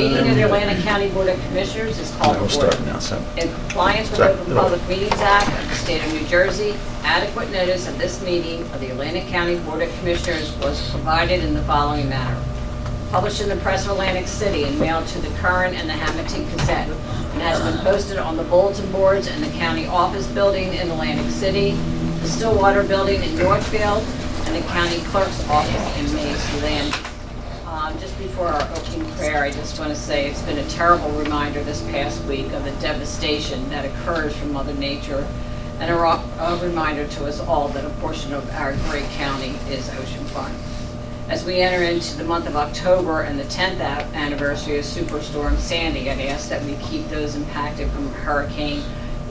meeting of the Atlantic County Board of Commissioners is called We'll to order. start now, so. In compliance with Start. the Public Meetings Act of the State of New Jersey, adequate notice of this meeting of the Atlantic County Board of Commissioners was provided in the following manner. Published in the Press of Atlantic City and mailed to the Curran and the Hamilton Gazette, and has been posted on the bulletin boards in the county office building in Atlantic City, the Stillwater building in Northfield, and the county clerk's office in Mays Landing. Just before our opening prayer, I just want to say it's been a terrible reminder this past week of the devastation that occurs from Mother Nature, and a reminder to us all that a portion of our great county is oceanfront. As we enter into the month of October and the 10th anniversary of Superstorm Sandy, I'd ask that we keep those impacted from Hurricane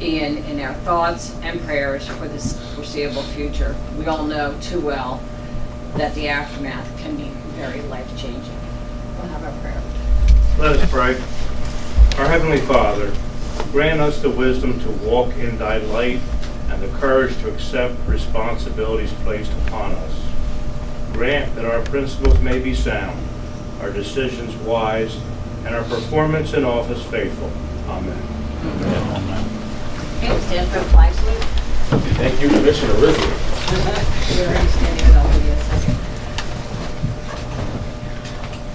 Ian in our thoughts and prayers for this foreseeable future. We all know too well that the aftermath can be very life-changing. We'll have our prayer. Let us pray. Our Heavenly Father, grant us the wisdom to walk in thy light and the courage to accept responsibilities placed upon us. Grant that our principles may be sound, our decisions wise, and our performance in office faithful. Amen. Okay, stand for the flag salute. Thank you, Commissioner Risley. We're already standing, but I'll give you a second.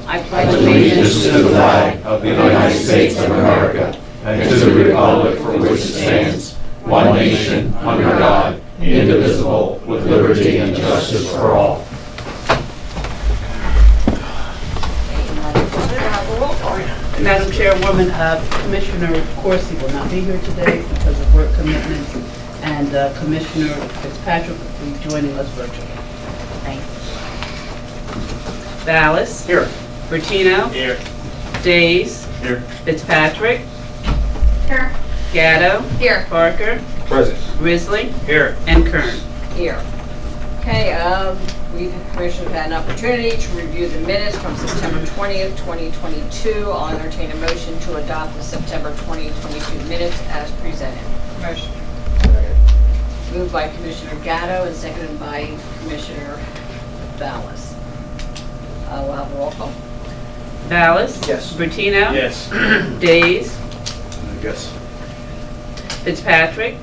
I pledge allegiance to the flag of the United States of America and to the republic for which it stands, one nation, under God, indivisible, with liberty and justice for all. Madam Chairwoman, Commissioner Corsi will not be here today because of work commitments, and Commissioner Fitzpatrick will be joining us virtually. Thank you. Ballas? Here. Bertino? Here. Days? Here. Fitzpatrick? Here. Gatto? Here. Parker? Present. Risley? Here. And Kern. Here. Okay, we've, Commissioners, had an opportunity to review the minutes from September 20th, 2022. I'll entertain a motion to adopt the September 2022 minutes as presented. Motion. Moved by Commissioner Gatto and seconded by Commissioner Ballas. We'll have a roll call. Ballas? Yes. Bertino? Yes. Days? Yes. Fitzpatrick?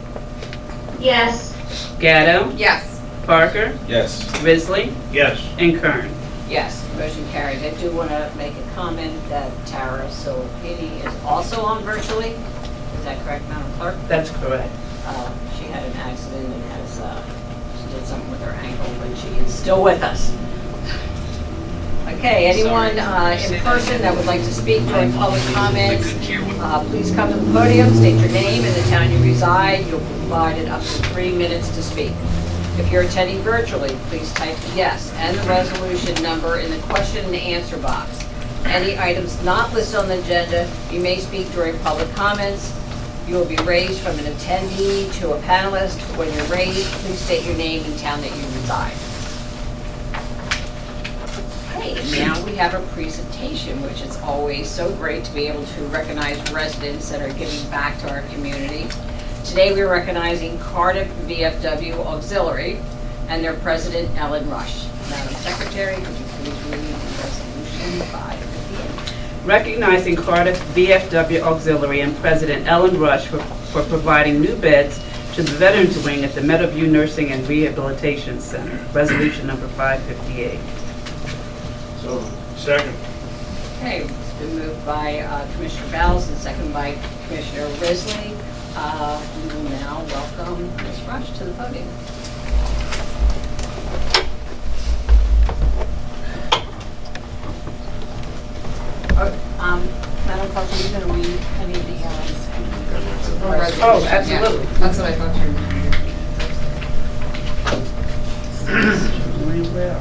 Yes. Gatto? Yes. Parker? Yes. Risley? Yes. And Kern. Yes, motion carried. I do want to make a comment that Tara Solopini is also on virtually. Is that correct, Madam Clerk? That's correct. She had an accident and she did something with her ankle, but she is still with us. Okay, anyone in person that would like to speak during public comments, please come to the podium, state your name and the town you reside. You'll be provided up to 3 minutes to speak. If you're attending virtually, please type yes and the resolution number in the question and answer box. Any items not listed on the agenda, you may speak during public comments. You will be raised from an attendee to a panelist. When you're raised, please state your name and town that you reside. Okay, and now we have a presentation, which is always so great to be able to recognize residents that are giving back to our community. Today we're recognizing Cardiff VFW Auxiliary and their president, Ellen Rush. Madam Secretary, could you please read the resolution 558? Recognizing Cardiff VFW Auxiliary and President Ellen Rush for providing new beds to the Veterans Wing at the Meadowview Nursing and Rehabilitation Center. Resolution number 558. So, second. Okay, it's been moved by Commissioner Ballas and seconded by Commissioner Risley. We will now welcome Ms. Rush to the podium. Madam Clerk, are you going to read any of the Oh, absolutely. Yeah, that's what I thought you were.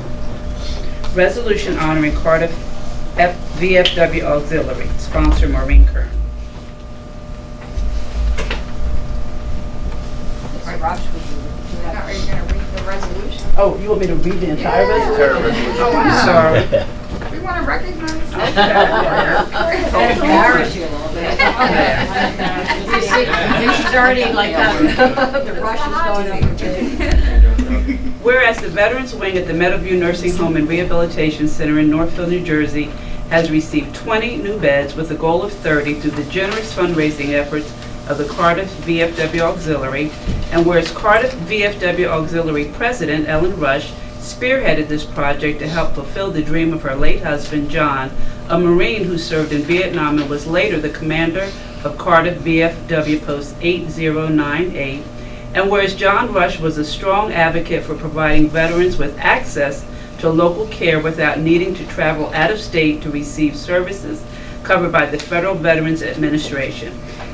Resolution honoring Cardiff VFW Auxiliary, sponsor Maureen Kern. Mr. Rush, would you have? Are you going to read the resolution? Oh, you want me to read the entire Yeah. resolution? Oh, wow. Sorry. We want to recognize I'll embarrass you a little bit. You see, she's already like, the rush is going over. Whereas the Veterans Wing at the Meadowview Nursing Home and Rehabilitation Center in Northfield, New Jersey has received 20 new beds with a goal of 30 through the generous fundraising efforts of the Cardiff VFW Auxiliary. And whereas Cardiff VFW Auxiliary President Ellen Rush spearheaded this project to help fulfill the dream of her late husband, John, a Marine who served in Vietnam and was later the commander of Cardiff VFW Post 8098. And whereas John Rush was a strong advocate for providing veterans with access to local care without needing to travel out of state to receive services covered by the Federal Veterans Administration.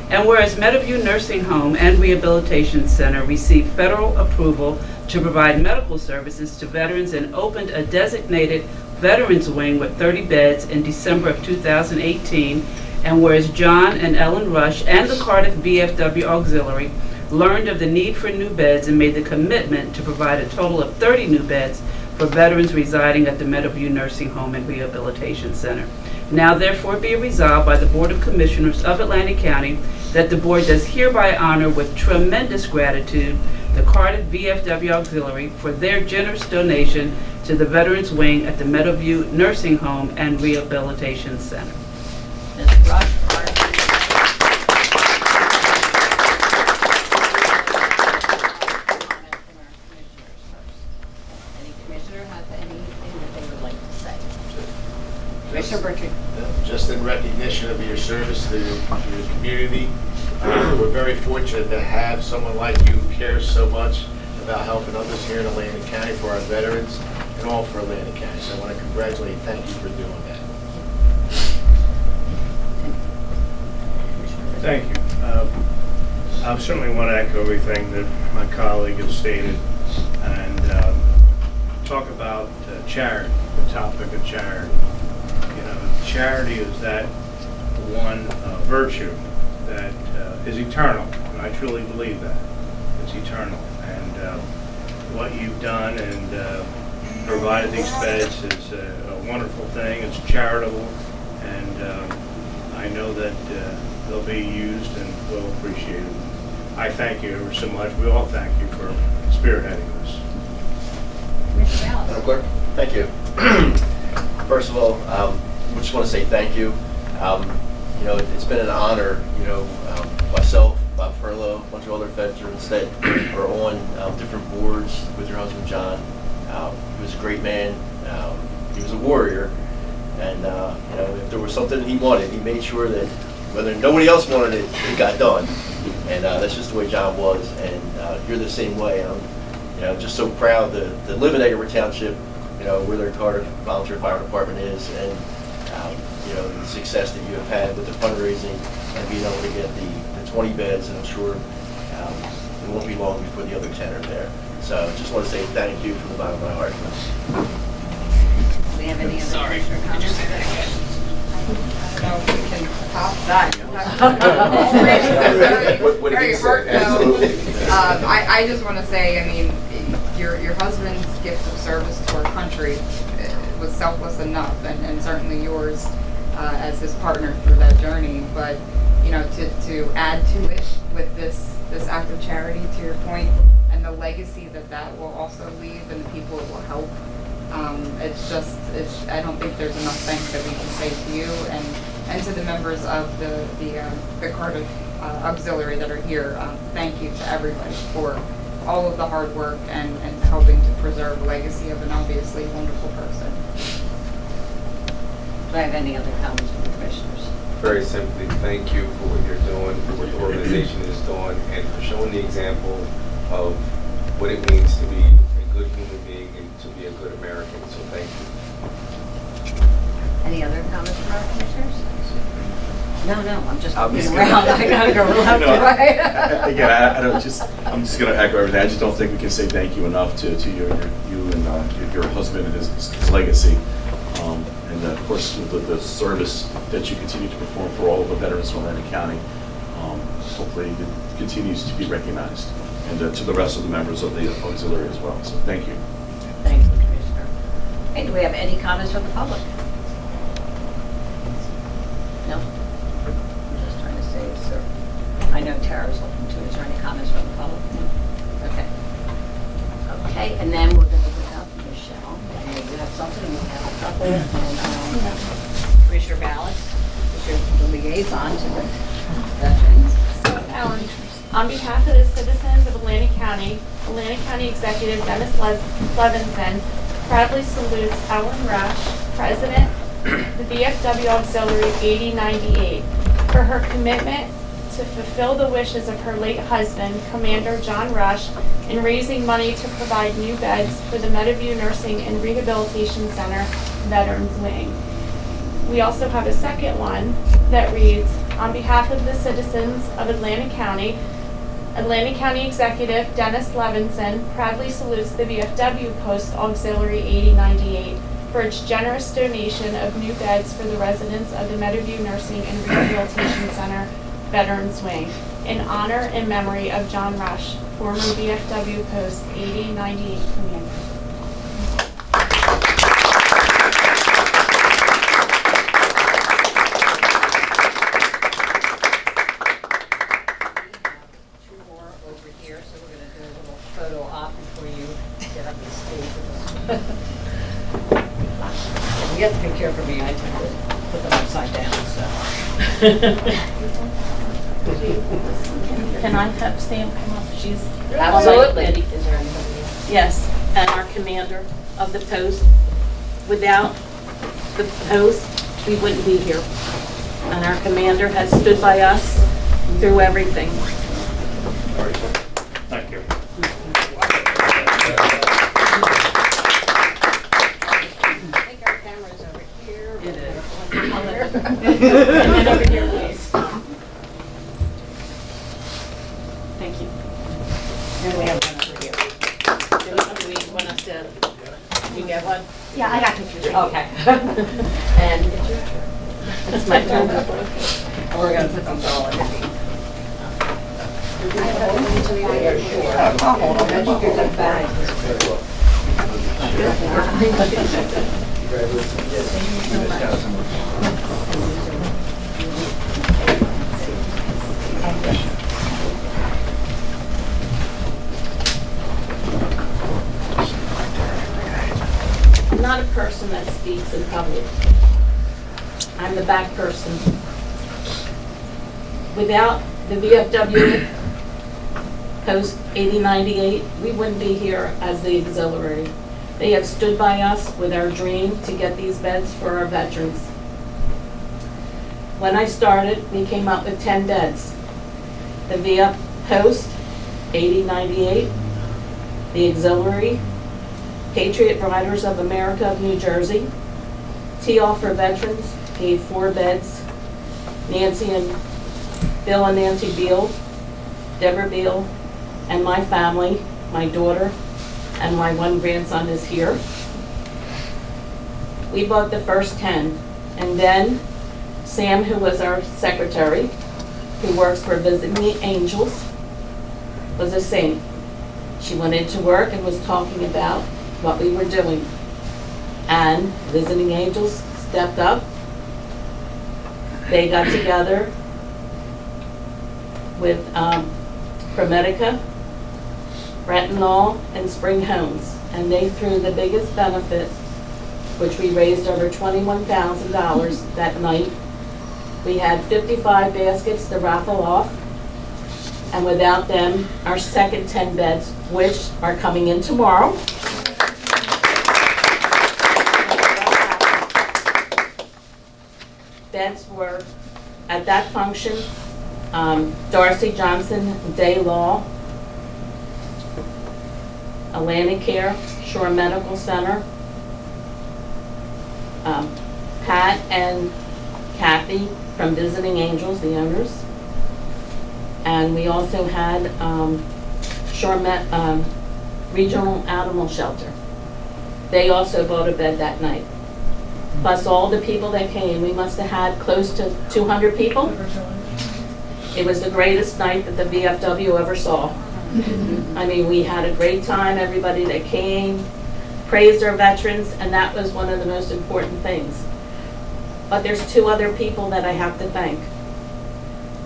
And whereas Meadowview Nursing Home and Rehabilitation Center received federal approval to provide medical services to veterans and opened a designated Veterans Wing with 30 beds in December of 2018, and whereas John and Ellen Rush and the Cardiff VFW Auxiliary learned of the need for new beds and made the commitment to provide a total of 30 new beds for veterans residing at the Meadowview Nursing Home and Rehabilitation Center. Now therefore be resolved by the Board of Commissioners of Atlantic County that the Board does hereby honor with tremendous gratitude the Cardiff VFW Auxiliary for their generous donation to the Veterans Wing at the Meadowview Nursing Home and Rehabilitation Center. Ms. Rush, any commissioner have anything that they would like to say? Commissioner Pritchard. Just in recognition of your service to your community, we're very fortunate to have someone like you who cares so much about helping others here in Atlantic County for our veterans and all for Atlantic County. So I want to congratulate and thank you for doing that. Thank you. I certainly want to echo everything that my colleague has stated and talk about charity, the topic of charity. You know, charity is that one virtue that is eternal, and I truly believe that. It's eternal. And what you've done and provided these beds is a wonderful thing. It's charitable, and I know that they'll be used and well appreciated. I thank you ever so much. We all thank you for spearheading this. Commissioner Ballas. Madam Clerk, thank you. First of all, we just want to say thank you. You know, it's been an honor, myself, Bob Furlow, a bunch of other veterans that are on different boards with your husband, John. He was a great man. He was a warrior. And, if there was something he wanted, he made sure that whether nobody else wanted it, it got done. And that's just the way John was. And you're the same way. I'm just so proud to live in Edgeworth Township, where their Cardiff Volunteer Fire Department is, and the success that you have had with the fundraising and being able to get the 20 beds, and I'm sure it won't be long before the other 10 are there. So I just want to say thank you from the bottom of my heart. Do we have any other commissioner comments? I don't know if we can top that. What did he Very say? heartfelt. Absolutely. I just want to say, your husband's gift of service to our country was selfless enough, and certainly yours as his partner through that journey. But to add to it with this act of charity, to your point, and the legacy that will also leave, and the people it will help. I don't think there's enough thanks that we can say to you and to the members of the Cardiff Auxiliary that are here. Thank you to everybody for all of the hard work and helping to preserve the legacy of an obviously wonderful person. Do I have any other comments from the commissioners? Very simply, thank you for what you're doing, for what the organization is doing, and for showing the example of what it means to be a good human being and to be a good American. So thank you. Any other comments from our commissioners? No, I'm just looking around. I gotta go left to right. Again, I'm just going to echo everything. I just don't think we can say thank you enough to you and your husband and his legacy. And of course, the service that you continue to perform for all of the veterans from Atlantic County, hopefully it continues to be recognized. And to the rest of the members of the auxiliary as well. So thank you. Thank you, Commissioner. Hey, do we have any comments from the public? No? I'm just trying to save, sir. I know Tara's looking too. Is there any comments from the public? Okay. Okay, and then we're going to go out to Michelle. And you have something, and we have a couple, and on to the veterans. So, Ellen, on behalf of the citizens of Atlantic County Executive Dennis Levinson proudly salutes Ellen Rush, President, the VFW Auxiliary 8098, for her commitment to fulfill the wishes of her late husband, Commander John Rush, in raising money to provide new beds for the Meadowview Nursing and Rehabilitation Center Veterans Wing. We also have a second one that reads, on behalf of the citizens of Atlantic County Executive Dennis Levinson proudly salutes the VFW Post Auxiliary 8098 for its generous donation of new beds for the residents of the Meadowview Nursing and Rehabilitation Center Veterans Wing, in honor and memory of John Rush, former VFW Post 8098 commander. Two more over here, so we're going to do a little photo op before you get up the stage. You have to be careful for me, I tend to put them upside down, so. Can I have Sam come up? She's Absolutely. Is there anybody else? Yes, and our commander of the post. Without the post, we wouldn't be here. And our commander has stood by us through everything. Thank you. I think our camera's over here. It is. And then over here, please. Thank you. And we have one over here. Do we want us to, you get one? Yeah, I got pictures. Okay. And it's your turn. It's my turn. And we're going to put them all underneath. I'll hold them. That's your bag. I'm not a person that speaks in public. I'm the back person. Without the VFW Post 8098, we wouldn't be here as the auxiliary. They have stood by us with our dream to get these beds for our veterans. When I started, we came up with 10 beds. The VF Post 8098, the auxiliary, Patriot Riders of America of New Jersey, TEAL for Veterans gave 4 beds. Nancy and Bill and Nancy Beal, Deborah Beal, and my family, my daughter, and my one grandson is here. We bought the first 10, and then Sam, who was our secretary, who works for Visiting Angels, was the same. She went into work and was talking about what we were doing. And Visiting Angels stepped up. They got together with ProMedica, Renton Law, and Spring Homes. And they threw the biggest benefit, which we raised over $21,000 that night. We had 55 baskets to raffle off. And without them, our second 10 beds, which are coming in tomorrow, beds were, at that function, Darcy Johnson Day Law, Atlantic Care, Shore Medical Center, Pat and Kathy from Visiting Angels, the owners. And we also had Regional Animal Shelter. They also bought a bed that night. Plus all the people that came, we must have had close to 200 people. It was the greatest night that the VFW ever saw. I mean, we had a great time, everybody that came, praised our veterans, and that was one of the most important things. But there's 2 other people that I have to thank.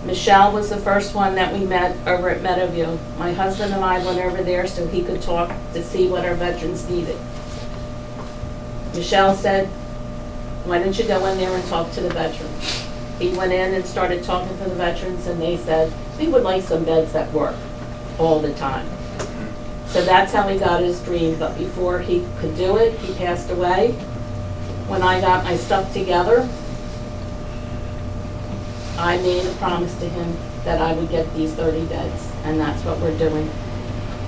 Michelle was the first one that we met over at Meadowview. My husband and I went over there so he could talk to see what our veterans needed. Michelle said, why don't you go in there and talk to the veterans? He went in and started talking to the veterans, and they said, we would like some beds that work all the time. So that's how he got his dream, but before he could do it, he passed away. When I got my stuff together, I made a promise to him that I would get these 30 beds, and that's what we're doing.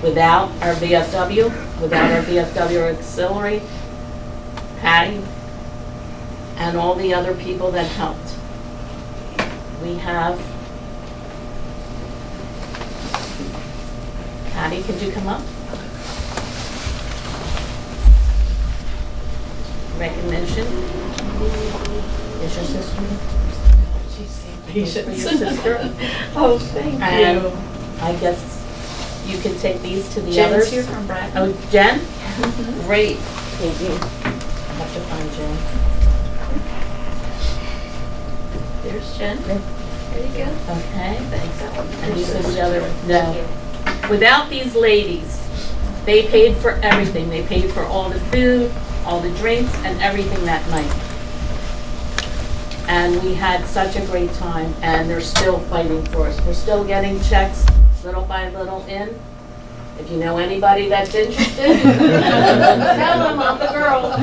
Without our VFW, without our VFW auxiliary, Patty, and all the other people that helped, we have, Patty, could you come up? Recognition. Is your sister? She's your sister. Oh, thank And you. I guess you can take these to the Jen's others. here from Brad. Oh, Jen? Great. Thank you. I have to find Jen. There's Jen. There you go. Okay, thanks. And these are the other, no. Without these ladies, they paid for everything. They paid for all the food, all the drinks, and everything that night. And we had such a great time, and they're still fighting for us. We're still getting checks little by little in. If you know anybody that's interested, tell them I'm the girl.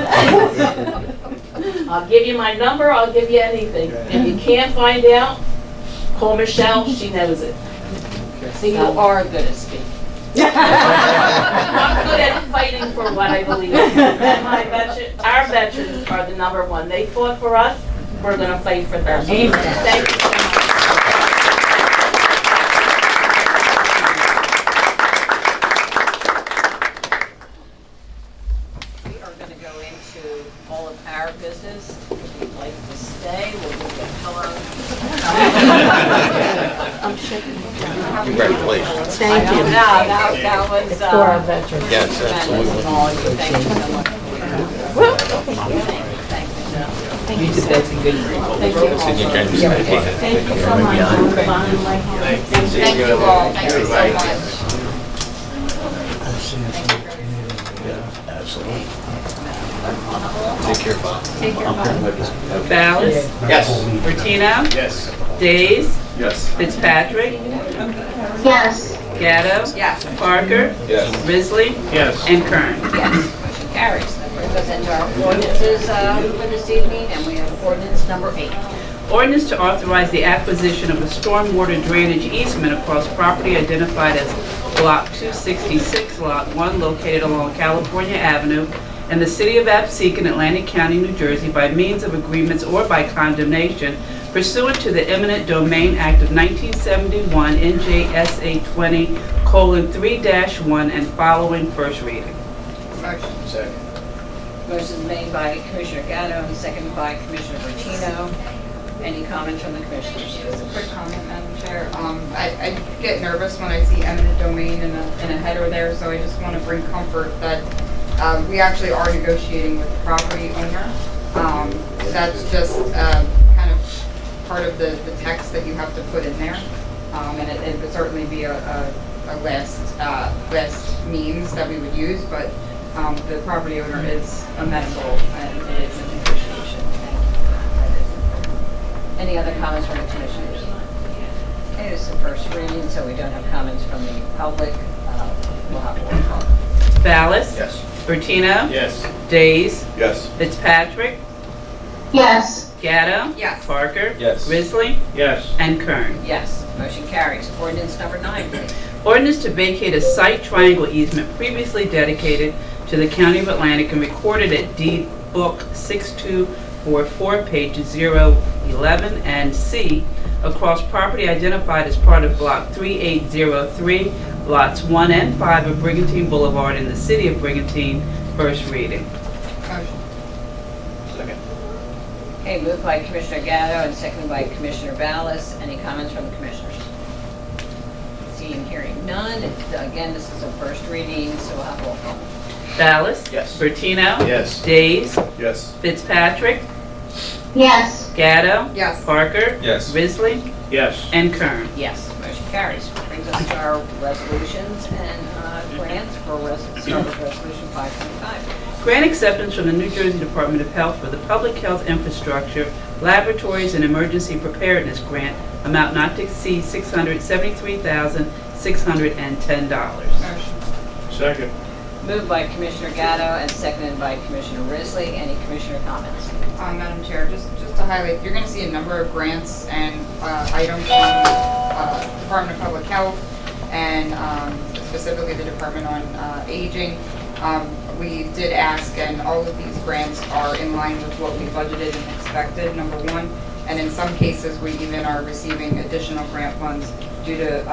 I'll give you my number, I'll give you anything. If you can't find out, call Michelle, she knows it. So you are good at speaking. I'm good at fighting for what I believe in. And our veterans are the number one. They fought for us, we're gonna fight for them. Thank you so much. We are going to go into all of our business. If you'd like to stay, we'll give you a pillow. I'm shaking. Congratulations. Thank you. That was, For our veterans. Yes, tremendous and all of you. Thank you so much for your help. Thank you, Michelle. Thank you so much. Thank you so much. Thank you all, thank you so much. Ballas? Yes. Bertino? Yes. Days? Yes. Fitzpatrick? Yes. Gatto? Yes. Parker? Yes. Risley? Yes. And Kern. Yes, motion carries. That brings us into our ordinances for this evening, and we have ordinance number 8. Ordinance to authorize the acquisition of a stormwater drainage easement across property identified as Block 266, Lot 1, located along California Avenue in the city of Absecon, Atlantic County, New Jersey, by means of agreements or by condemnation pursuant to the Eminent Domain Act of 1971, NJSA 20:3-1, and following first reading. Motion. Second. Motion is made by Commissioner Gatto and seconded by Commissioner Bertino. Any comments from the commissioners? Just a quick comment, Madam Chair. I get nervous when I see eminent domain in a header there, so I just want to bring comfort that we actually are negotiating with the property owner. That's just kind of part of the text that you have to put in there. And it would certainly be a last means that we would use, but the property owner is amenable and it is a negotiation. Any other comments from the commissioners? Okay, this is the first reading, so we don't have comments from the public. We'll have a roll call. Ballas? Yes. Bertino? Yes. Days? Yes. Fitzpatrick? Yes. Gatto? Yes. Parker? Yes. Risley? Yes. And Kern. Yes, motion carries. Ordinance number 9, please. Ordinance to vacate a site triangle easement previously dedicated to the County of Atlantic and recorded at deed book 6244, pages 011 and C, across property identified as part of block 3803, lots 1 and 5 of Brigantine Boulevard in the city of Brigantine, first reading. Motion. Second. Okay, moved by Commissioner Gatto and seconded by Commissioner Ballas. Any comments from the commissioners? Seeing and hearing none. Again, this is a first reading, so we'll have a roll call. Ballas? Yes. Bertino? Yes. Days? Yes. Fitzpatrick? Yes. Gatto? Yes. Parker? Yes. Risley? Yes. and Kern. Yes, motion carries. Brings us to our resolutions and grants for start with Resolution 525. Grant acceptance from the New Jersey Department of Health for the Public Health Infrastructure, Laboratories, and Emergency Preparedness Grant, amount not to exceed $673,610. Motion. Second. Moved by Commissioner Gatto and seconded by Commissioner Risley. Any commissioner comments? Madam Chair, just to highlight, you're going to see a number of grants and items from Department of Public Health and specifically the Department on Aging. We did ask, and all of these grants are in line with what we budgeted and expected, number one. And in some cases, we even are receiving additional grant funds due to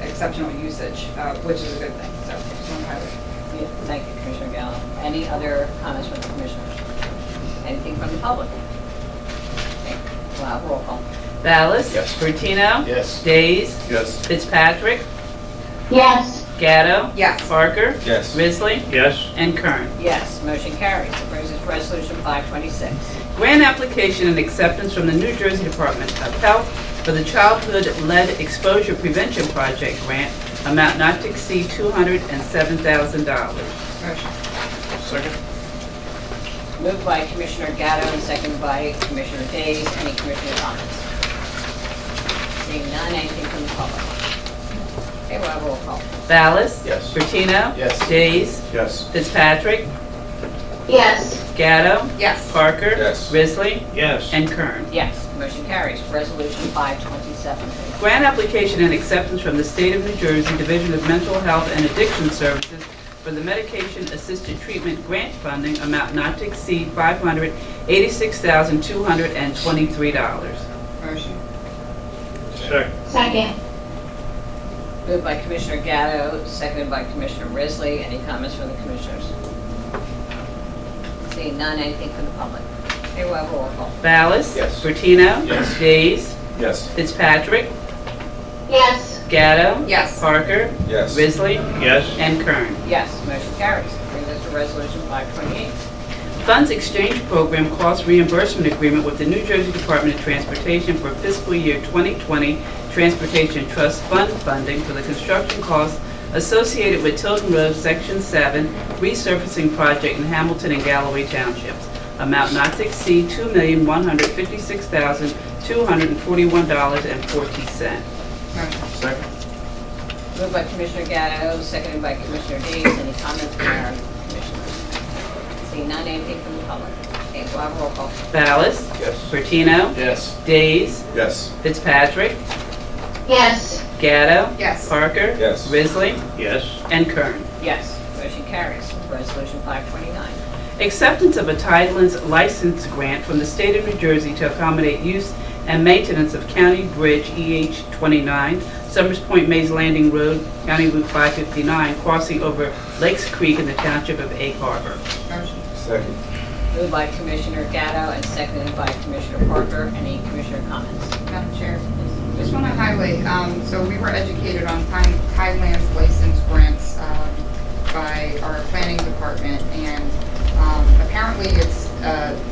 exceptional usage, which is a good thing. So just want to highlight. Yeah, thank you, Commissioner Gallo. Any other comments from the commissioners? Anything from the public? Okay, we'll have roll call. Ballas? Yes. Bertino? Yes. Days? Yes. Fitzpatrick? Yes. Gatto? Yes. Parker? Yes. Risley? Yes. And Kern. Yes, motion carries. It brings us to Resolution 526. Grant application and acceptance from the New Jersey Department of Health for the Childhood Lead Exposure Prevention Project grant, amount not to exceed $207,000. Motion. Second. Moved by Commissioner Gatto and seconded by Commissioner Days. Any commissioner comments? Seeing none, anything from the public? Okay, we'll have roll call. Ballas? Yes. Bertino? Yes. Days? Yes. Fitzpatrick? Yes. Gatto? Yes. Parker? Yes. Risley? Yes. And Kern. Yes, motion carries. Resolution 527. Grant application and acceptance from the State of New Jersey Division of Mental Health and Addiction Services for the Medication-Assisted Treatment Grant Funding, amount not to exceed $586,223. Motion. Second. Second. Moved by Commissioner Gatto, seconded by Commissioner Risley. Any comments from the commissioners? Seeing none, anything from the public? Okay, we'll have roll call. Ballas? Yes. Bertino? Yes. Days? Yes. Fitzpatrick? Yes. Gatto? Yes. Parker? Yes. Risley? Yes. And Kern. Yes, motion carries. Brings us to Resolution 528. Funds Exchange Program Cost Reimbursement Agreement with the New Jersey Department of Transportation for fiscal year 2020 Transportation Trust Fund funding for the construction costs associated with Tilton Road Section 7 resurfacing project in Hamilton and Galloway Townships. Amount not to exceed $2,156,241.40. Motion. Second. Moved by Commissioner Gatto, seconded by Commissioner Days. Any comments from our commissioners? Seeing none, anything from the public? Okay, we'll have roll call. Ballas? Yes. Bertino? Yes. Days? Yes. Fitzpatrick? Yes. Gatto? Yes. Parker? Yes. Risley? Yes. And Kern. Yes, motion carries. Resolution 529. Acceptance of a Tidelands license grant from the State of New Jersey to accommodate use and maintenance of County Bridge EH 29, Summers Point Mays Landing Road, County Route 559, crossing over Lakes Creek in the Township of Egg Harbor. Motion. Second. Moved by Commissioner Gatto and seconded by Commissioner Parker. Any commissioner comments? Madam Chair, just want to highlight, so we were educated on Tidelands license grants by our planning department, and apparently it's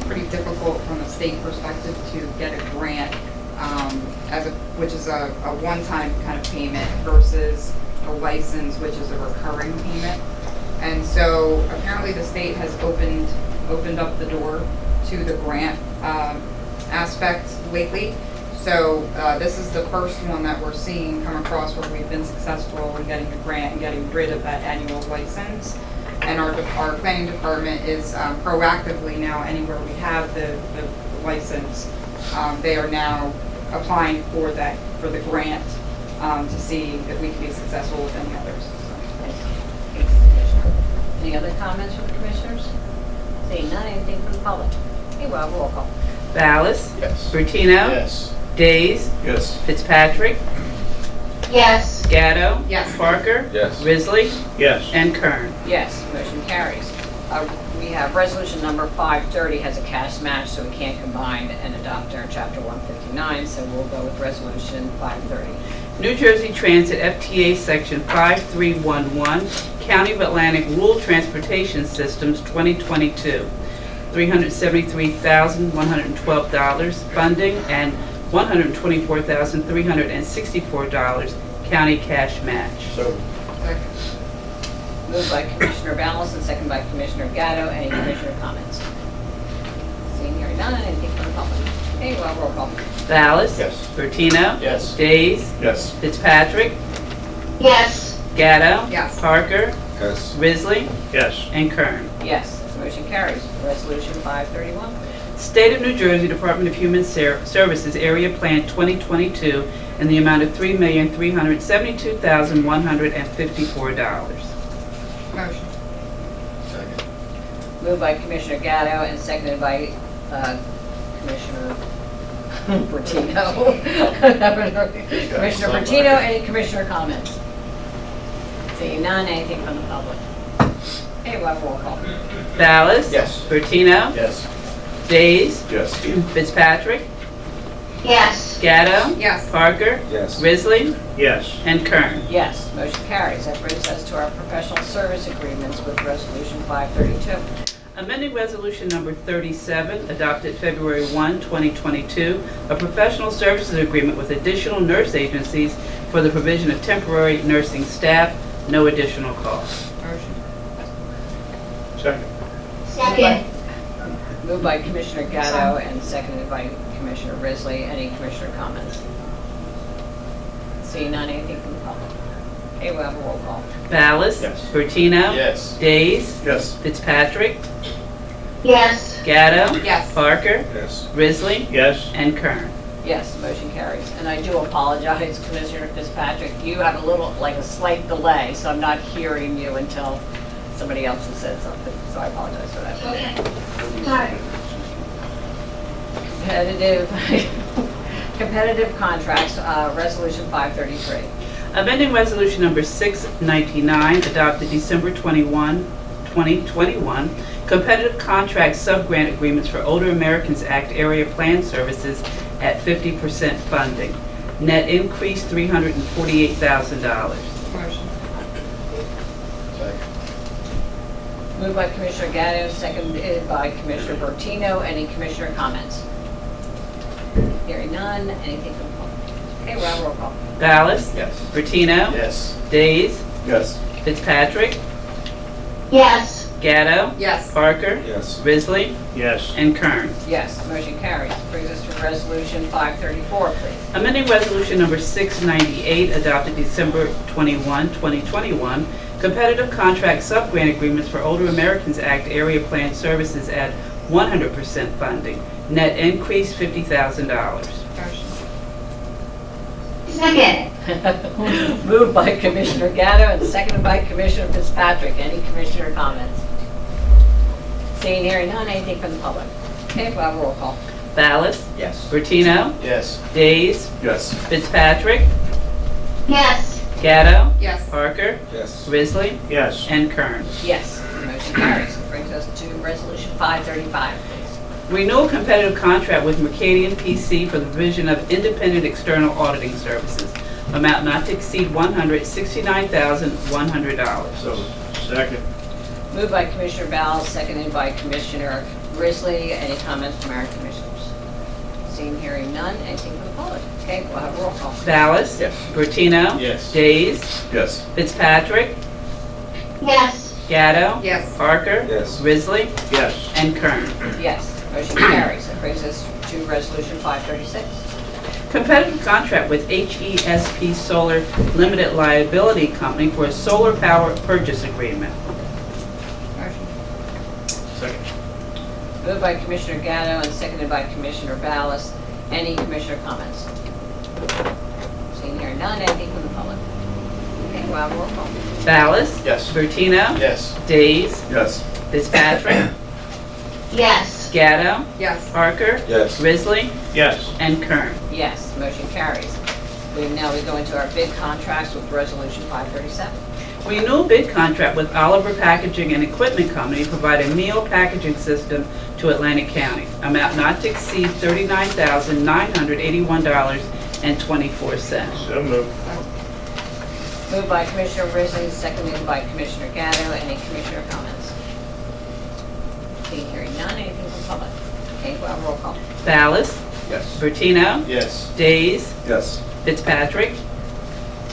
pretty difficult from a state perspective to get a grant, which is a one-time kind of payment versus a license, which is a recurring payment. And so apparently the state has opened up the door to the grant aspect lately. So this is the first one that we're seeing come across where we've been successful in getting a grant and getting rid of that annual license. And our planning department is proactively now, anywhere we have the license, they are now applying for the grant to see if we can be successful with any others. So. Thanks, Commissioner. Any other comments from the commissioners? Seeing none, anything from the public? Okay, we'll have roll call. Ballas? Yes. Bertino? Yes. Days? Yes. Fitzpatrick? Yes. Gatto? Yes. Parker? Yes. Risley? Yes. And Kern. Yes, motion carries. We have resolution number 530 has a cash match, so we can't combine and adopt during chapter 159, so we'll go with resolution 530. New Jersey Transit FTA Section 5311, County of Atlantic Rural Transportation Systems 2022, $373,112 funding and $124,364 county cash match. So, Second. Moved by Commissioner Ballas and second by Commissioner Gatto. Any commissioner comments? Seeing here none, anything from the public? Okay, well, roll call. Ballas? Yes. Bertino? Yes. Days? Yes. Fitzpatrick? Yes. Gatto? Yes. Parker? Yes. Risley? Yes. And Kern. Yes, motion carries. Resolution 531. State of New Jersey Department of Human Services Area Plan 2022 in the amount of $3,372,154. Motion. Second. Moved by Commissioner Gatto and seconded by Commissioner Bertino. Commissioner Bertino, any commissioner comments? Seeing none, anything from the public? Okay, we'll have roll call. Ballas? Yes. Bertino? Yes. Days? Yes. Fitzpatrick? Yes. Gatto? Yes. Parker? Yes. Risley? Yes. And Kern. Yes, motion carries. That brings us to our professional service agreements with Resolution 532. Amending Resolution Number 37, adopted February 1, 2022, a professional services agreement with additional nurse agencies for the provision of temporary nursing staff, no additional cost. Motion. Second. Second. Moved by Commissioner Gatto and seconded by Commissioner Risley. Any commissioner comments? Seeing none, anything from the public? Okay, we'll have a roll call. Ballas? Yes. Bertino? Yes. Days? Yes. Fitzpatrick? Yes. Gatto? Yes. Parker? Yes. Risley? Yes. And Kern. Yes, motion carries. And I do apologize, Commissioner Fitzpatrick. You have a little, like a slight delay, so I'm not hearing you until somebody else has said something. So I apologize for that. Okay. Sorry. Competitive contracts, Resolution 533. Amending Resolution Number 699, adopted December 21, 2021, competitive contract sub-grant agreements for Older Americans Act Area Plan Services at 50% funding. Net increase $348,000. Motion. Second. Moved by Commissioner Gatto, seconded by Commissioner Bertino. Any commissioner comments? Hearing none, anything from the public? Okay, we'll have a roll call. Ballas? Yes. Bertino? Yes. Days? Yes. Fitzpatrick? Yes. Gatto? Yes. Parker? Yes. Risley? Yes. And Kern. Yes, motion carries. Brings us to Resolution 534, please. Amending Resolution Number 698, adopted December 21, 2021, competitive contract sub-grant agreements for Older Americans Act Area Plan Services at 100% funding. Net increase $50,000. Motion. Second. Moved by Commissioner Gatto and seconded by Commissioner Fitzpatrick. Any commissioner comments? Seeing, hearing none, anything from the public? Okay, we'll have a roll call. Ballas? Yes. Bertino? Yes. Days? Yes. Fitzpatrick? Yes. Gatto? Yes. Parker? Yes. Risley? Yes. And Kern. Yes, motion carries. Brings us to Resolution 535, please. Renewal competitive contract with Mercadian PC for the provision of independent external auditing services. Amount not to exceed $169,100. So, second. Moved by Commissioner Ballas, seconded by Commissioner Risley. Any comments from our commissioners? Seeing, hearing none, anything from the public? Okay, we'll have a roll call. Ballas? Yes. Bertino? Yes. Days? Yes. Fitzpatrick? Yes. Gatto? Yes. Parker? Yes. Risley? Yes. And Kern. Yes, motion carries. That brings us to Resolution 536. Competitive contract with HESP Solar Limited Liability Company for a solar power purchase agreement. Motion. Second. Moved by Commissioner Gatto and seconded by Commissioner Ballas. Any commissioner comments? Seeing, hearing none, anything from the public? Okay, we'll have a roll call. Ballas? Yes. Bertino? Yes. Days? Yes. Fitzpatrick? Yes. Gatto? Yes. Parker? Yes. Risley? Yes. And Kern. Yes, motion carries. Now we go into our bid contracts with Resolution 537. Renewal bid contract with Oliver Packaging and Equipment Company to provide a meal packaging system to Atlantic County. Amount not to exceed $39,981.24. So moved. Moved by Commissioner Risley, seconded by Commissioner Gatto. Any commissioner comments? Seeing, hearing none, anything from public? Okay, we'll have a roll call. Ballas? Yes. Bertino, Yes. Days, Yes. Fitzpatrick,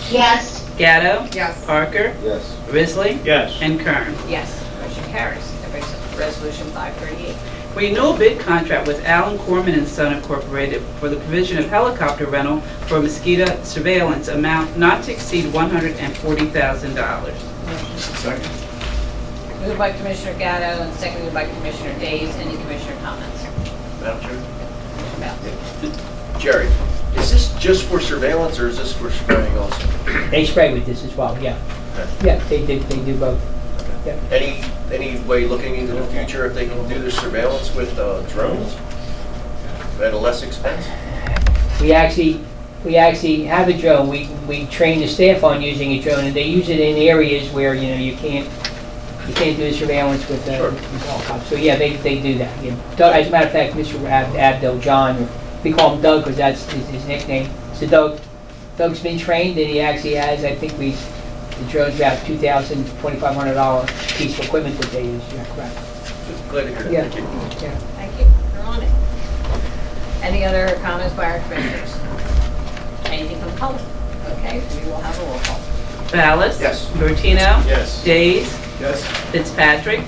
yes, Gatto, Yes. Parker, Yes. Risley, Yes. and Kern. Yes, motion carries. That brings us to Resolution 538. Renewal bid contract with Allen Corman and Son Incorporated for the provision of helicopter rental for mosquito surveillance, amount not to exceed $140,000. Second. Moved by Commissioner Gatto and seconded by Commissioner Days. Any commissioner comments? Madam Chair? Commissioner Bowles? Jerry, is this just for surveillance or is this for spraying also? They spray with this as well, yeah. Yeah, they do both. Any way looking into the future if they can do the surveillance with drones at a less expense? We actually have a drone. We train the staff on using a drone, and they use it in areas where, you can't do the surveillance with helicopters. So yeah, they do that. Yeah. Doug, as a matter of fact, Mr. Abdel John, we call him Doug because that's his nickname. So Doug's been trained, and he actually has, I think the drone's about $2,000, $2,500 piece of equipment that they use. Yeah, correct. Glad to hear that. Yeah. Thank you. Yeah. Thank you. You're on it. Any other comments by our commissioners? Anything from the public? Okay, we will have a roll call. Ballas? Yes. Bertino? Yes. Days? Yes. Fitzpatrick?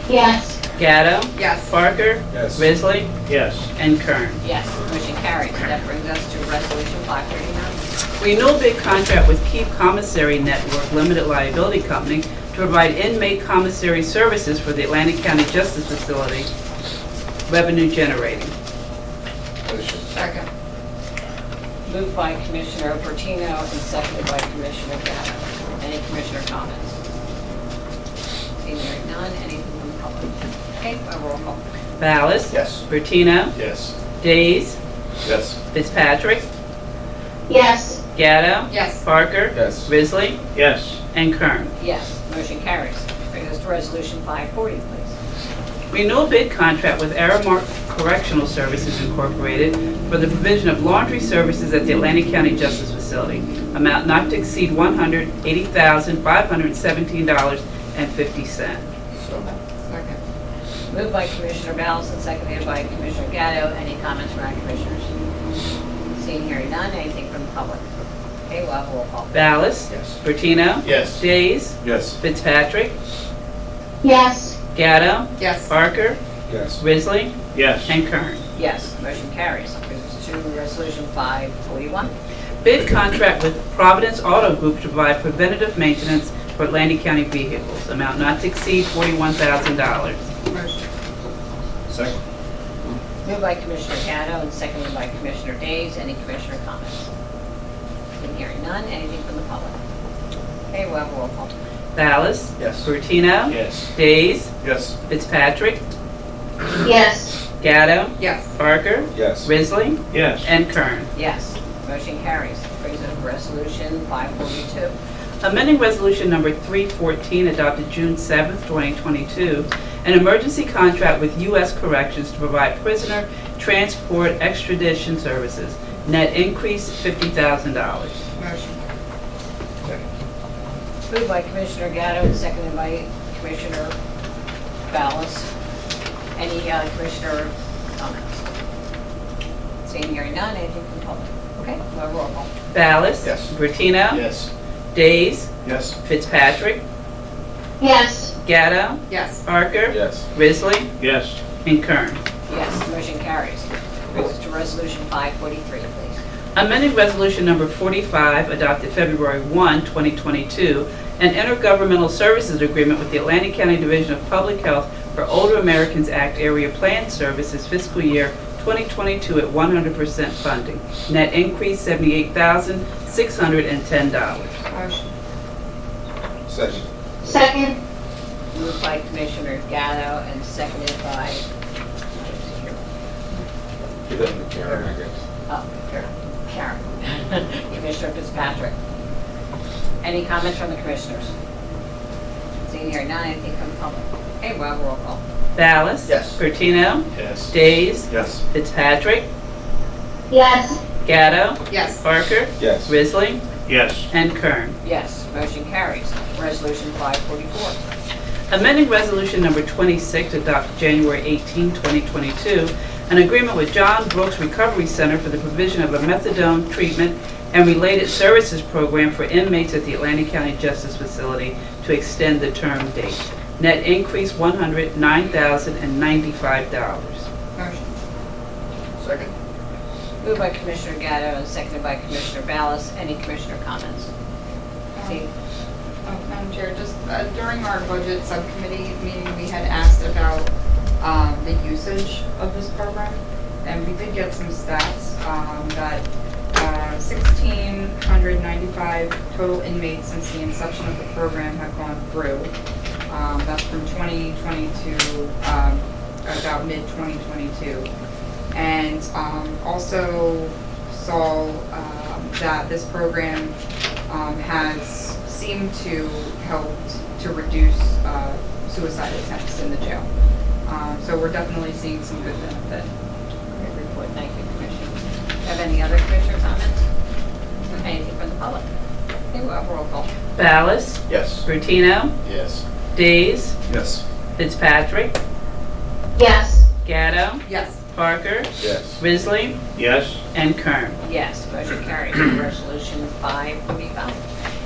yes, Gatto? Yes. Parker? Yes. Risley? Yes. And Kern. Yes, motion carries. That brings us to Resolution 539. Renewal bid contract with Keep Commissary Network Limited Liability Company to provide inmate commissary services for the Atlantic County Justice Facility, revenue generating. Motion. Second. Moved by Commissioner Bertino and seconded by Commissioner Gatto. Any commissioner comments? Seeing hearing none, anything from the public? Okay, a roll call. Ballas? Yes. Bertino? Yes. Days? Yes. Fitzpatrick? yes, Gatto? Yes. Parker? Yes. Risley? Yes. And Kern. Yes, motion carries. Brings us to Resolution 540, please. Renewal bid contract with Aramark Correctional Services Incorporated for the provision of laundry services at the Atlantic County Justice Facility, amount not to exceed $180,517.50. So, Second. Moved by Commissioner Ballas and seconded by Commissioner Gatto. Any comments from our commissioners? Seeing hearing none, anything from the public? Okay, we'll have a roll call. Ballas? yes. Bertino? Yes. Days? Yes. Fitzpatrick? yes, Gatto? Yes. Parker? Yes. Risley? Yes. And Kern. Yes, motion carries. Brings us to Resolution 541. Bid contract with Providence Auto Group to provide preventative maintenance for Atlantic County vehicles, amount not to exceed $41,000. Motion. Second. Moved by Commissioner Gatto and seconded by Commissioner Days. Any commissioner comments? Seeing hearing none, anything from the public? Okay, we'll have a roll call. Ballas? Yes. Bertino? Yes. Days? Yes. Fitzpatrick? yes, Gatto? Yes. Parker? Yes. Risley? Yes. And Kern. Yes, motion carries. Brings us to Resolution 542. Amending Resolution Number 314 adopted June 7th, 2022, an emergency contract with U.S. Corrections to provide prisoner transport extradition services. Net increase $50,000. Motion. Moved by Commissioner Gatto and seconded by Commissioner Ballas. Any commissioner comments? Seeing hearing none, anything from the public? Okay, we'll have a roll call. Ballas? Yes. Bertino? Yes. Days? Yes. Fitzpatrick? yes, Gatto? Yes. Parker? Yes. Risley? Yes. And Kern. Yes, motion carries. Brings us to Resolution 543, please. Amending Resolution Number 45 adopted February 1, 2022, an intergovernmental services agreement with the Atlantic County Division of Public Health for Older Americans Act Area Plan Services fiscal year 2022 at 100% funding. Net increase $78,610. Motion. Second. second, Moved by Commissioner Gatto and seconded by, Give that to Karen, I guess. Karen. Commissioner Fitzpatrick. Any comments from the commissioners? Seeing here none, anything from the public? Okay, we'll have a roll call. Ballas? Yes. Bertino? Yes. Days? Yes. Fitzpatrick? yes, Gatto? Yes. Parker? Yes. Risley? Yes. And Kern. Yes, motion carries. Resolution 544. Amending Resolution Number 26 adopted January 18, 2022, An agreement with John Brooks Recovery Center for the provision of a methadone treatment and related services program for inmates at the Atlantic County Justice Facility to extend the term date. Net increase $109,095. Motion. Second. Moved by Commissioner Gatto and seconded by Commissioner Ballas. Any commissioner comments? See, Madam Chair, just during our budget subcommittee meeting, we had asked about the usage of this program, and we did get some stats that 1,695 total inmates since the inception of the program have gone through. That's from 2022, about mid-2022. And also saw that this program has seemed to help to reduce suicide attempts in the jail. So we're definitely seeing some good benefit. great report. Thank you, Commissioner. Have any other commissioner comments? Anything from the public? Okay, we'll have roll call. Ballas? Yes. Bertino? Yes. Days? Yes. Fitzpatrick? Yes. Gatto? Yes. Parker? Yes. Risley? Yes. And Kern. Yes, motion carries. Resolution 545.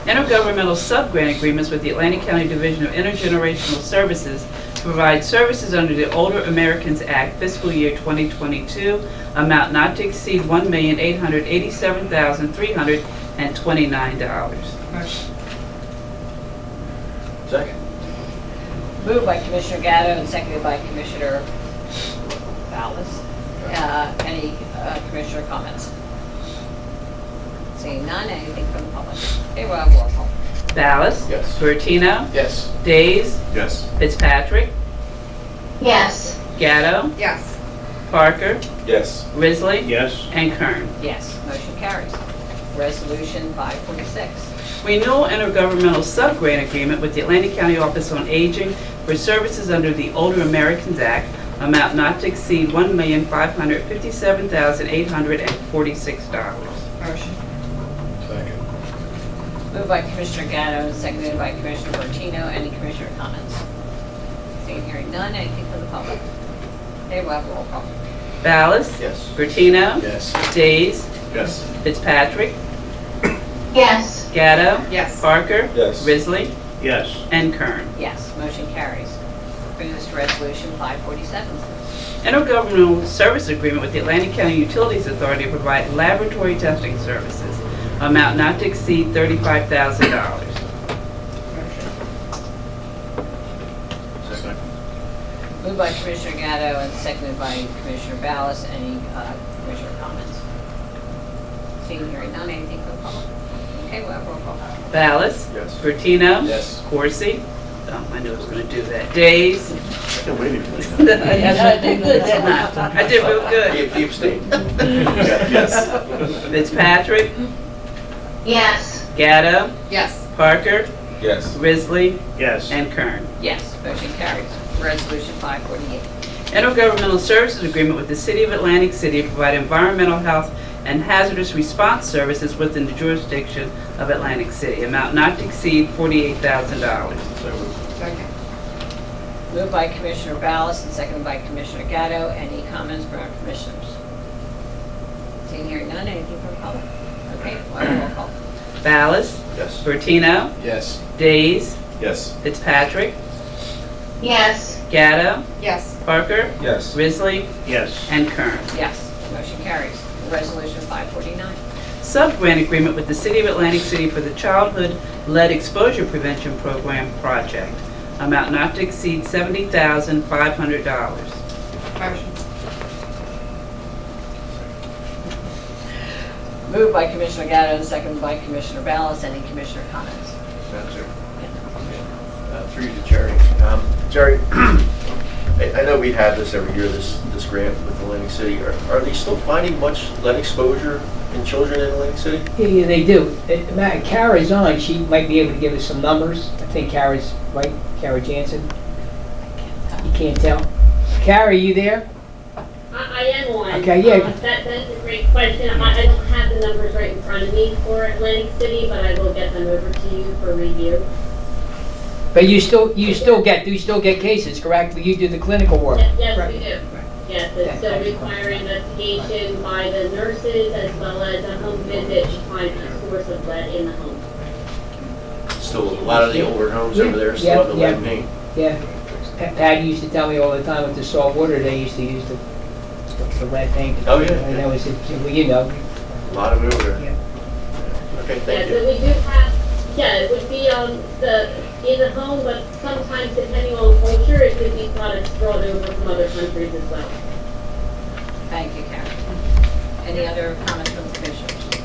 Intergovernmental sub-grant agreements with the Atlantic County Division of Intergenerational Services to provide services under the Older Americans Act fiscal year 2022, amount not to exceed $1,887,329. Motion. Second. Moved by Commissioner Gatto and seconded by Commissioner Ballas. Any commissioner comments? Seeing none, anything from the public? Okay, we'll have roll call. Ballas? Yes. Bertino? Yes. Days? Yes. Fitzpatrick? Yes. Gatto? Yes. Parker? Yes. Risley? Yes. And Kern. Yes, motion carries. Resolution 546. Renewal intergovernmental sub-grant agreement with the Atlantic County Office on Aging for services under the Older Americans Act, amount not to exceed $1,557,846. Motion. Second. Moved by Commissioner Gatto and seconded by Commissioner Bertino. Any commissioner comments? Seeing hearing none, anything from the public? Okay, we'll have roll call. Ballas? Yes. Bertino? Yes. Days? Yes. Fitzpatrick? Yes. Gatto? Yes. Parker? Yes. Risley? Yes. And Kern. Yes, motion carries. Brings us to Resolution 547. Intergovernmental service agreement with the Atlantic County Utilities Authority to provide laboratory testing services, amount not to exceed $35,000. Second. Moved by Commissioner Gatto and seconded by Commissioner Ballas. Any commissioner comments? Seeing hearing none, anything from the public? Okay, we'll have roll call. Ballas? Yes. Bertino? Yes. Coursey? Oh, I knew I was going to do that. Days? I've been waiting for I that. did good, didn't I? I did real good. He abstained. Yes. Fitzpatrick? Yes. Gatto? Yes. Parker? Yes. Risley? Yes. And Kern. Yes, motion carries. Resolution 548. Intergovernmental services agreement with the City of Atlantic City to provide environmental health and hazardous response services within the jurisdiction of Atlantic City, amount not to exceed $48,000. Second. Moved by Commissioner Ballas and seconded by Commissioner Gatto. Any comments from our commissioners? Seeing hearing none, anything from the public? Okay, we'll have roll call. Ballas? Yes. Bertino? Yes. Days? Yes. Fitzpatrick? Yes. Gatto? Yes. Parker? Yes. Risley? Yes. And Kern. Yes, motion carries. Resolution 549. Sub-grant agreement with the City of Atlantic City for the Childhood Lead Exposure Prevention Program project, amount not to exceed $70,500. Motion. Moved by Commissioner Gatto and seconded by Commissioner Ballas. Any commissioner comments? Madam Chair. Through you to Jerry. Jerry, I know we have this every year, this grant with Atlantic City. Are they still finding much lead exposure in children in Atlantic City? Yeah, they do. Kara's on, she might be able to give us some numbers. I think Kara's right, Kara Jansen. You can't tell. Kara, you there? I am one. Okay, yeah. That's a great question. I don't have the numbers right in front of me for Atlantic City, but I will get them over to you for review. But you still get cases, correct? You do the clinical work. Yes, we do. Yes, it's still requiring investigation by the nurses as well as a home visit to find a source of lead in the home. Still, a lot of the older homes over there still have the lead paint. Yeah. Pat used to tell me all the time with the salt water, they used to use the lead paint. Oh, yeah. And that was, well, you know. A lot of it over there. Yeah. Okay, Yeah, thank so you. we do have, yeah, it would be in the home, but sometimes depending on culture, it could be products brought over from other countries as well. Thank you, Karen. Any other comments from the commissioners?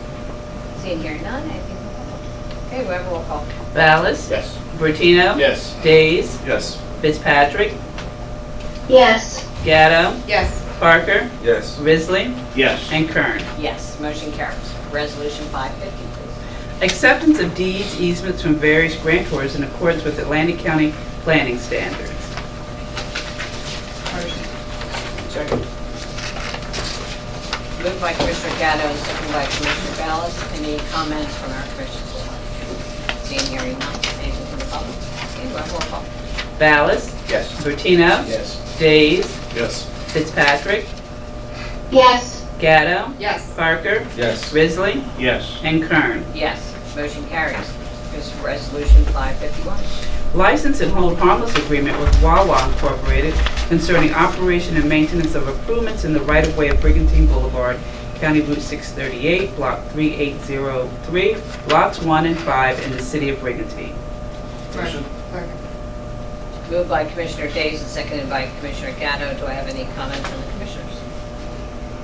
Seeing here none, anything from the public? Okay, we have a roll call. Ballas? Yes. Bertino? Yes. Days? Yes. Fitzpatrick? yes, Gatto? Yes. Parker? Yes. Risley? Yes. And Kern. Yes, motion carries. Resolution 550, please. Acceptance of deeds, easements from various grantors in accordance with Atlantic County planning standards. Motion. Second. Moved by Commissioner Gatto and seconded by Commissioner Ballas. Any comments from our commissioners? Seeing hearing none, anything from the public? Okay, we have roll call. Ballas? Yes. Bertino? Yes. Days? Yes. Fitzpatrick? yes, Gatto? Yes. Parker? Yes. Risley? Yes. And Kern. Yes, motion carries. This is Resolution 551. License and hold harmless agreement with Wawa Incorporated concerning operation and maintenance of improvements in the right-of-way of Brigantine Boulevard, County Route 638, Block 3803, Lots 1 and 5 in the city of Brigantine. Motion. Second. Moved by Commissioner Days and seconded by Commissioner Gatto. Do I have any comments from the commissioners?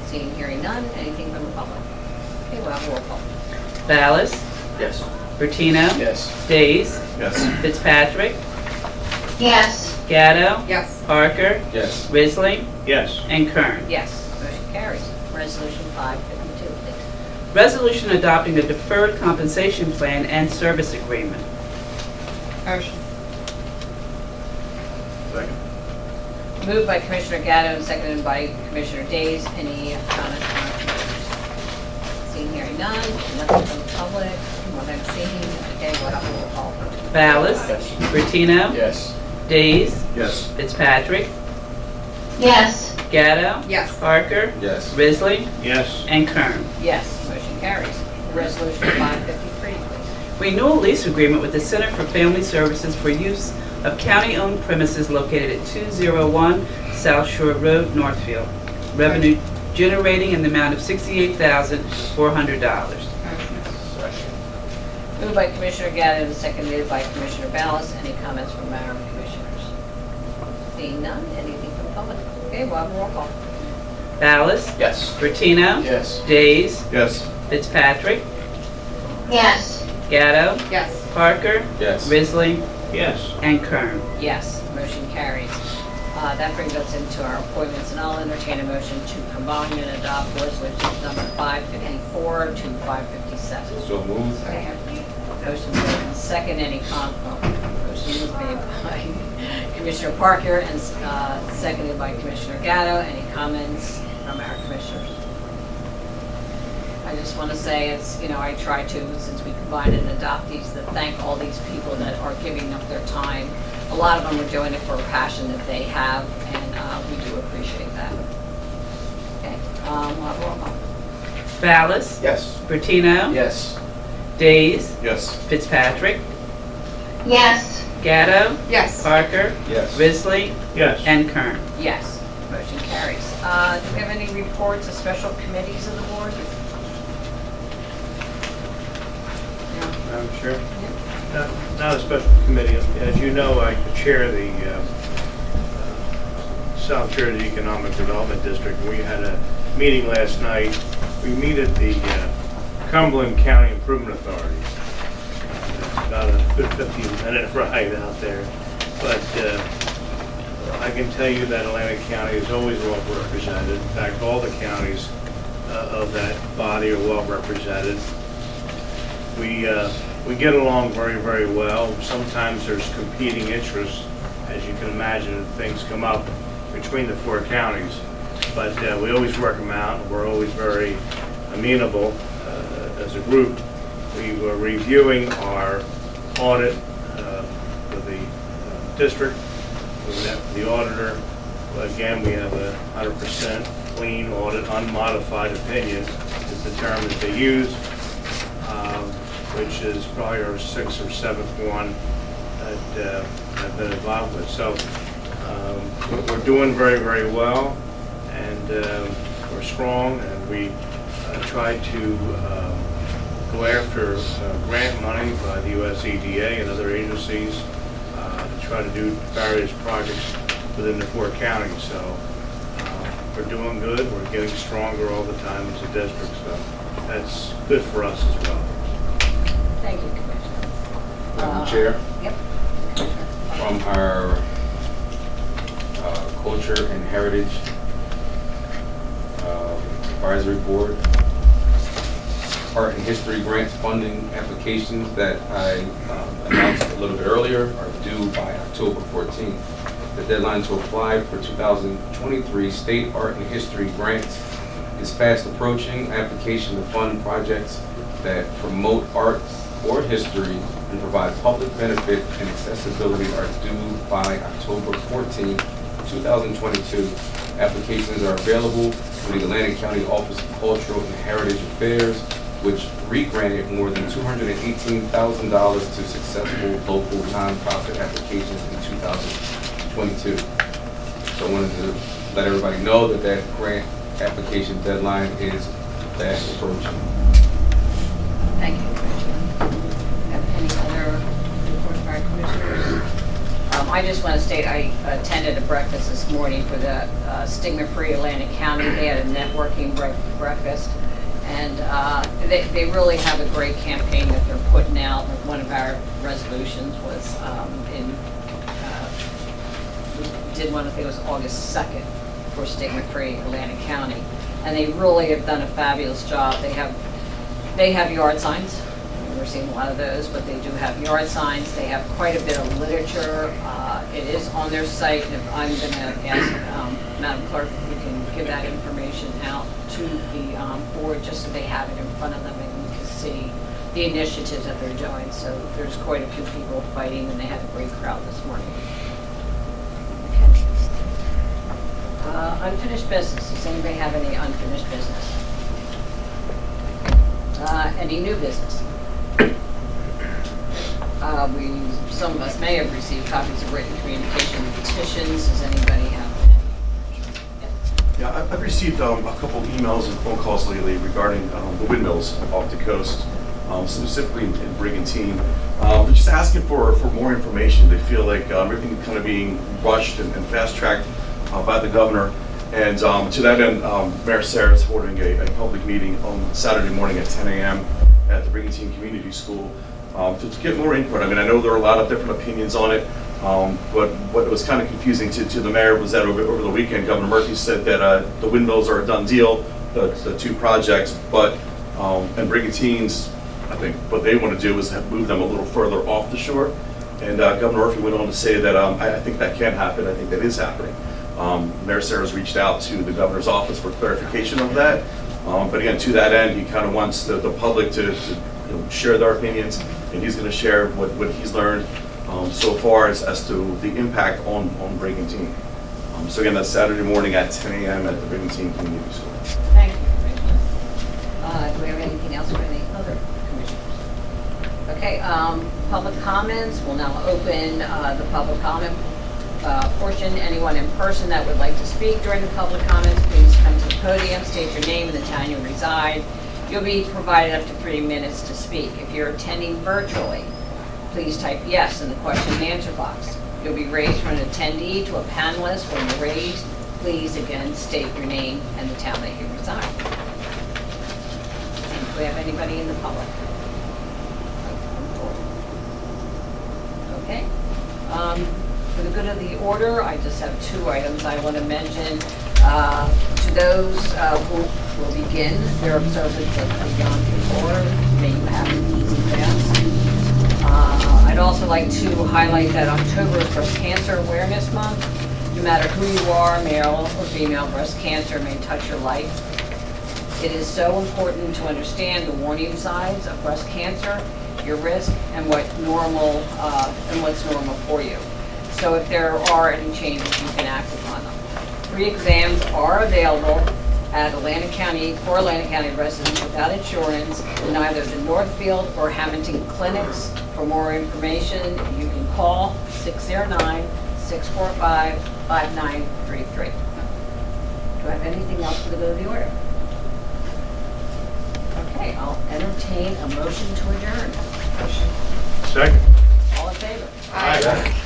Seeing hearing none, anything from the public? Okay, we'll have a roll call. Ballas? Yes. Bertino? Yes. Days? Yes. Fitzpatrick? yes, Gatto? Yes. Parker? Yes. Risley? Yes. And Kern. Yes, motion carries. Resolution 552, please. Resolution adopting a deferred compensation plan and service agreement. Motion. Second. Moved by Commissioner Gatto and seconded by Commissioner Days. Any comments from our commissioners? Seeing hearing none, nothing from the public, from what I'm seeing. Okay, we'll have a roll call. Ballas? Yes. Bertino? Yes. Days? Yes. Fitzpatrick? yes, Gatto? Yes. Parker? Yes. Risley? Yes. And Kern. Yes, motion carries. Resolution 553, please. Renewal lease agreement with the Center for Family Services for use of county-owned premises located at 201 South Shore Road, Northfield. Revenue generating in the amount of $68,400. Motion. Second. Moved by Commissioner Gatto and seconded by Commissioner Ballas. Any comments from our commissioners? Seeing none, anything from the public? Okay, we'll have a roll call. Ballas? Yes. Bertino? Yes. Days? Yes. Fitzpatrick? yes, Gatto? Yes. Parker? Yes. Risley? Yes. And Kern. Yes, motion carries. That brings us into our appointments, and I'll entertain a motion to combine and adopt resolutions number 554 to 557. So moved. Motion made and second. Any motion was made by Commissioner Parker and seconded by Commissioner Gatto. Any comments from our commissioners? I just want to say, it's, I try to, since we combine and adopt these, to thank all these people that are giving up their time. A lot of them are doing it for a passion that they have, and we do appreciate that. Okay, we'll have a roll call. Ballas? Yes. Bertino? Yes. Days? Yes. Fitzpatrick? yes, Gatto? Yes. Parker? Yes. Risley? Yes. And Kern. Yes, motion carries. Do we have any reports of special committees of the board? Madam Chair? Not a special committee. As you know, I chair the South Jersey Economic Development District. We had a meeting last night. We meet at the Cumberland County Improvement Authority. It's about a good 15-minute ride out there. But I can tell you that Atlantic County is always well represented. In fact, all the counties of that body are well represented. We get along very, very well. Sometimes there's competing interests, as you can imagine, things come up between the four counties. But we always work them out. We're always very amenable as a group. We were reviewing our audit for the district. We met with the auditor. again, we have a 100% clean audit, unmodified opinion is the term that they use, which is probably our 6th or 7th one that I've been involved with. So we're doing very, very well, and we're strong, and we try to go after grant money by the US EDA and other agencies to try to do various projects within the 4 counties. So we're doing good. We're getting stronger all the time as a district, so that's good for us as well. Thank you, Commissioner. Madam Chair, Yep. from our Culture and Heritage Advisory Board, Art and History Grants funding applications that I announced a little bit earlier are due by October 14th. The deadline to apply for 2023 State Art and History Grants is fast approaching. Application to fund projects that promote art or history and provide public benefit and accessibility are due by October 14, 2022. Applications are available through the Atlantic County Office of Cultural and Heritage Affairs, which re-granted more than $218,000 to successful local nonprofit applications in 2022. So I wanted to let everybody know that that grant application deadline is fast approaching. Thank you, Commissioner. Have any other reports by commissioners? I just want to state I attended a breakfast this morning for the Stigma-Free Atlantic County. They had a networking breakfast, and they really have a great campaign that they're putting out. One of our resolutions was we did one, I think it was August 2nd, for Stigma-Free Atlantic County, and they really have done a fabulous job. They have yard signs. We're seeing a lot of those, but they do have yard signs. They have quite a bit of literature. It is on their site. And I'm going to ask Madam Clerk if we can give that information out to the board just so they have it in front of them and we can see the initiatives that they're doing. So there's quite a few people fighting, and they had a great crowd this morning. Okay. Unfinished business. Does anybody have any unfinished business? Any new business? Some of us may have received copies of written communication petitions. Does anybody have any? Yeah, I've received a couple emails and phone calls lately regarding the windmills off the coast, specifically in Brigantine. They're just asking for more information. They feel like everything kind of being rushed and fast-tracked by the governor. And to that end, Mayor Sarah is holding a public meeting on Saturday morning at 10 a.m. at the Brigantine Community School to get more input. I mean, I know there are a lot of different opinions on it, but what was kind of confusing to the mayor was that over the weekend, Governor Murphy said that the windmills are a done deal, the 2 projects, but and Brigantine's, I think what they want to do is move them a little further off the shore. And Governor Murphy went on to say that I think that can happen. I think that is happening. Mayor Sarah's reached out to the governor's office for clarification of that. But again, to that end, he kind of wants the public to share their opinions, and he's going to share what he's learned so far as to the impact on Brigantine. So again, that's Saturday morning at 10 a.m. at the Brigantine Community School. Thank you, Commissioner. Do we have anything else for any other commissioners? Okay, public comments. We'll now open the public comment portion. Anyone in person that would like to speak during the public comments, please come to the podium, state your name and the town you reside. You'll be provided up to 3 minutes to speak. If you're attending virtually, please type yes in the question and answer box. You'll be raised from an attendee to a panelist. When you're raised, please again state your name and the town that you reside. And do we have anybody in the public? Okay. For the good of the order, I just have 2 items I want to mention. To those who will begin their observance of the Yom Kippur, may you have an easy fast. I'd also like to highlight that October is Breast Cancer Awareness Month. No matter who you are, male or female, breast cancer may touch your life. It is so important to understand the warning signs of breast cancer, your risk, and what's normal for you. So if there are any changes, you can act upon them. free exams are available at Atlantic County, for Atlantic County residents without insurance in either the Northfield or Hamilton clinics. For more information, you can call 609-645-5933. Do I have anything else for the good of the order? Okay, I'll entertain a motion to adjourn. Second. All in favor? Aye.